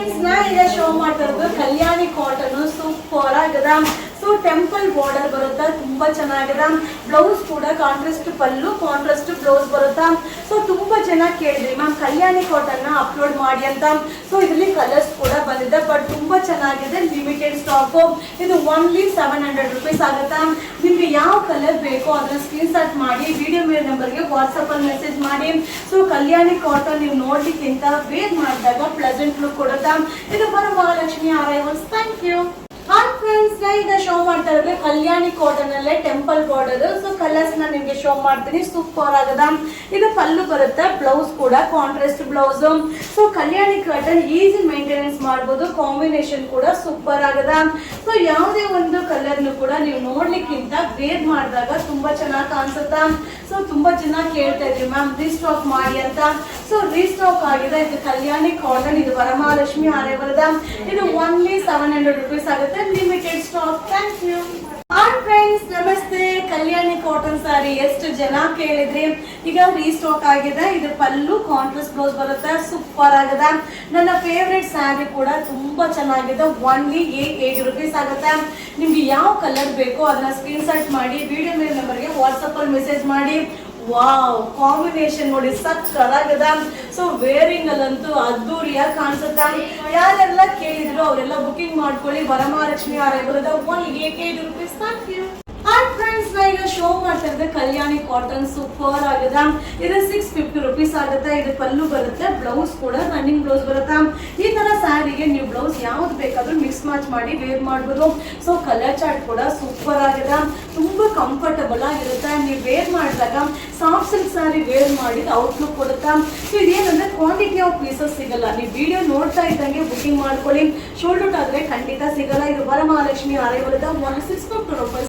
Friends, ನಾ ಈಗ show ಮಾಡ್ತಿರೋದು ಕಲ್ಯಾಣಿ ಕಾಟನ್ ಸೂಪರ್ ಆಗದ. ಸೊ ಟೆಂಪಲ್ ಬಾರ್ಡರ್ ಬರುತ್ತಾ, ತುಂಬಾ ಚೆನ್ನಾಗಿದೆ. ಬ್ಲೌಸ್ ಕೂಡ ಕಾಂಟ್ರಾಸ್ಟ್ ಪಲ್ಲು, ಕಾಂಟ್ರಾಸ್ಟ್ ಬ್ಲೌಸ್ ಬರುತ್ತಾ. ಸೊ ತುಂಬಾ ಚೆನ್ನಾಗಿ ಕೇಳಿದ್ರಿ ಮ್ಯಾಮ್ ಕಲ್ಯಾಣಿ ಕಾಟನ್ ನ ಅಪ್ಲೋಡ್ ಮಾಡಿ ಅಂತ. ಸೊ ಇದರಲ್ಲಿ ಕಲರ್ಸ್ ಕೂಡ ಬಂದಿದೆ, ಬಟ್ ತುಂಬಾ ಚೆನ್ನಾಗಿದೆ. Limited stock. ಇದು ಓನ್ಲಿ 700 rupees ಆಗುತ್ತಾ. ನಿಮ್ಗೆ ಯಾವ ಕಲರ್ ಬೇಕೋ ಅದನ್ನ ಸ್ಕ್ರೀನ್ ಶಾಟ್ ಮಾಡಿ ವಿಡಿಯೋ ಮೇಲೆ ನಂಬರ್ಗೆ ವಾಟ್ಸಪ್ ಅಲ್ಲಿ ಮೆಸೇಜ್ ಮಾಡಿ. ಸೊ ಕಲ್ಯಾಣಿ ಕಾಟನ್ ನೀವು ನೋಡ್ಲಿಕ್ಕಿಂತ ವೇರ್ ಮಾಡಿದಾಗ ಪ್ಲೆಸೆಂಟ್ ಲುಕ್ ಕೊಡುತ್ತಾ. ಇದು Varamahalakshmi arrivals. Thank you. Hi friends, ನಾ ಈಗ ಶೋ ಮಾಡ್ತಾ ಇರೋದು ಕಲ್ಯಾಣಿ ಕಾಟನ್ ಅಲ್ಲೇ ಟೆಂಪಲ್ ಬಾರ್ಡರ್. ಸೊ ಕಲರ್ಸ್ ನ ನಿಮ್ಗೆ ಶೋ ಮಾಡ್ತೀನಿ. ಸೂಪರ್ ಆಗದ. ಇದು ಪಲ್ಲು ಬರುತ್ತೆ, ಬ್ಲೌಸ್ ಕೂಡ contrast blouse. So Kalyani cotton easy maintenance ಮಾಡಬಹುದು. ಕಾಂಬಿನೇಷನ್ ಕೂಡ ಸೂಪರ್ ಆಗದ. ಸೊ ಯಾವುದೇ ಒಂದು ಕಲರ್ ಕೂಡ ನೀವು ನೋಡ್ಲಿಕ್ಕಿಂತ ವೇರ್ ಮಾಡಿದಾಗ ತುಂಬಾ ಚೆನ್ನಾಗಿ ಕಾಣಿಸುತ್ತಾ. ಸೊ ತುಂಬಾ ಚೆನ್ನಾಗಿ ಕೇಳ್ತಾ ಇದ್ರಿ ಮ್ಯಾಮ್ ರೀಸ್ಟಾಕ್ ಮಾಡಿ ಅಂತ. ಸೊ ರೀಸ್ಟಾಕ್ ಆಗಿದೆ. ಇದು ಕಲ್ಯಾಣಿ ಕಾಟನ್, ಇದು ವರಮಹಾಲಕ್ಷ್ಮಿ ಅರೈವಲ್ದ. ಇದು ಓನ್ಲಿ 700 rupees ಆಗುತ್ತೆ. Limited stock. Thank you. Hi friends, ನಮಸ್ತೆ. ಕಲ್ಯಾಣಿ ಕಾಟನ್ ಸಾರಿ ಎಷ್ಟು ಜನ ಕೇಳಿದ್ರಿ. ಈಗ ರೀಸ್ಟಾಕ್ ಆಗಿದೆ. ಇದು ಪಲ್ಲು ಕಾಂಟ್ರಾಸ್ಟ್ ಬ್ಲೌಸ್ ಬರುತ್ತೆ. ಸೂಪರ್ ಆಗದ. ನನ್ನ ಫೇವ್ರೆಟ್ ಸ್ಯಾರಿ ಕೂಡ ತುಂಬಾ ಚೆನ್ನಾಗಿದೆ. ಓನ್ಲಿ 880 rupees ಆಗುತ್ತೆ. ನಿಮ್ಗೆ ಯಾವ ಕಲರ್ ಬೇಕೋ ಅದನ್ನ ಸ್ಕ್ರೀನ್ ಶಾಟ್ ಮಾಡಿ ವಿಡಿಯೋ ಮೇಲೆ ನಂಬರ್ಗೆ ವಾಟ್ಸಪ್ ಅಲ್ಲಿ ಮೆಸೇಜ್ ಮಾಡಿ. ವಾವ್, ಕಾಂಬಿನೇಷನ್ ನೋಡಿ ಸಕ್ಕತ್ತಾಗದ. ಸೊ ವೇರಿಂಗ್ ಅಲ್ಲಂತೂ ಅದ್ದೂರಿಯಾಗಿ ಕಾಣಿಸುತ್ತಾ. ಯಾರೆಲ್ಲ ಕೇಳಿದ್ರು ಅವರೆಲ್ಲ ಬುಕಿಂಗ್ ಮಾಡ್ಕೊಳ್ಳಿ. ವರಮಹಾಲಕ್ಷ್ಮಿ ಅರೈವಲ್ದ only 880 rupees. Thank you. Hi friends, ನಾ ಈಗ ಶೋ ಮಾಡ್ತಾ ಇದ್ದೆ ಕಲ್ಯಾಣಿ ಕಾಟನ್ ಸೂಪರ್ ಆಗದ. ಇದು 650 rupees ಆಗುತ್ತೆ. ಇದು ಪಲ್ಲು ಬರುತ್ತೆ, ಬ್ಲೌಸ್ ಕೂಡ ರನ್ನಿಂಗ್ ಬ್ಲೌಸ್ ಬರುತ್ತೆ. ಈ ತರ ಸ್ಯಾರಿಗೆ ನೀವು ಬ್ಲೌಸ್ ಯಾವ್ದು ಬೇಕಾದ್ರೂ ಮಿಕ್ಸ್ ಮ್ಯಾಚ್ ಮಾಡಿ ವೇರ್ ಮಾಡ್ಬೋದು. ಸೊ ಕಲರ್ ಚಾರ್ಟ್ ಕೂಡ ಸೂಪರ್ ಆಗಿದೆ. ತುಂಬಾ ಕಂಫರ್ಟಬಲ್ ಆಗಿರುತ್ತೆ. ನೀವು ವೇರ್ ಮಾಡಿದಾಗ ಸಾಫ್ಟ್ ಸಿಲ್ಕ್ ಸ್ಯಾರಿ ವೇರ್ ಮಾಡಿ ಔಟ್ಲುಕ್ ಕೊಡುತ್ತಾ. ಸೊ ಇದೇನಂದ್ರೆ ಕ್ವಾಂಟಿಟಿ ಆಫ್ ಪೀಸಸ್ ಸಿಗಲ್ಲ. ನೀವು ವಿಡಿಯೋ ನೋಡ್ತಾ ಇದ್ದಂಗೆ ಬುಕಿಂಗ್ ಮಾಡ್ಕೊಳ್ಳಿ. ಶೋಲ್ಡ್ ಔಟ್ ಆದ್ರೆ ಖಂಡಿತ ಸಿಗಲ್ಲ. ಇದು ವರಮಹಾಲಕ್ಷ್ಮಿ ಅರೈವಲ್ದ 160 rupees.